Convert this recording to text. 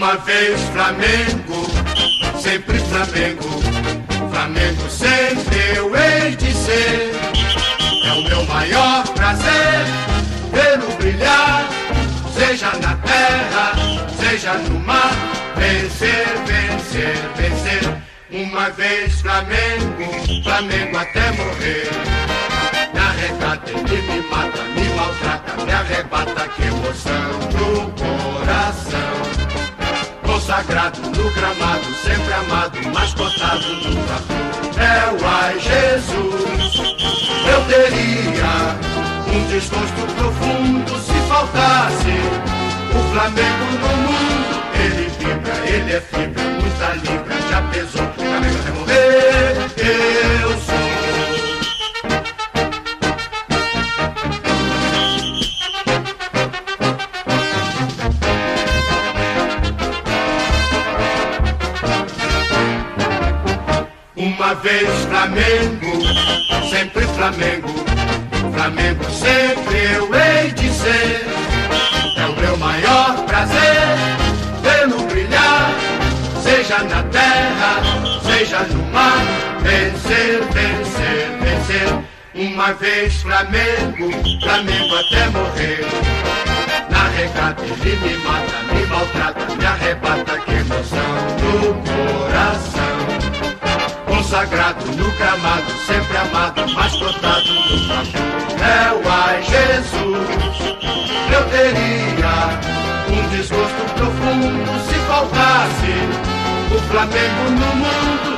Uma vez Flamengo, sempre Flamengo, Flamengo sempre eu hei de ser. É o meu maior prazer vê-lo brilhar, seja na terra, seja no mar. Vencer, vencer, vencer. Uma vez Flamengo, Flamengo até morrer. Me arrecata, ele me mata, me maltrata, me arrebata, que emoção do coração. Consagrado no gramado, sempre amado, mas cotado no trator. É o ai Jesus. Eu teria um desgosto profundo se faltasse o Flamengo no mundo. Ele vibra, ele é fibra, muita libra, já pesou, Flamengo até morrer. Eu sou. Uma vez Flamengo, sempre Flamengo, Flamengo sempre eu hei de ser. É o meu maior prazer vê-lo brilhar, seja na terra, seja no mar. Vencer, vencer, vencer. Uma vez Flamengo, Flamengo até morrer. Na regata ele me mata, me maltrata, me arrebata, que emoção do coração. Consagrado no gramado, sempre amado, mas cotado no trator. É o ai Jesus. Eu teria um desgosto profundo se faltasse o Flamengo no mundo.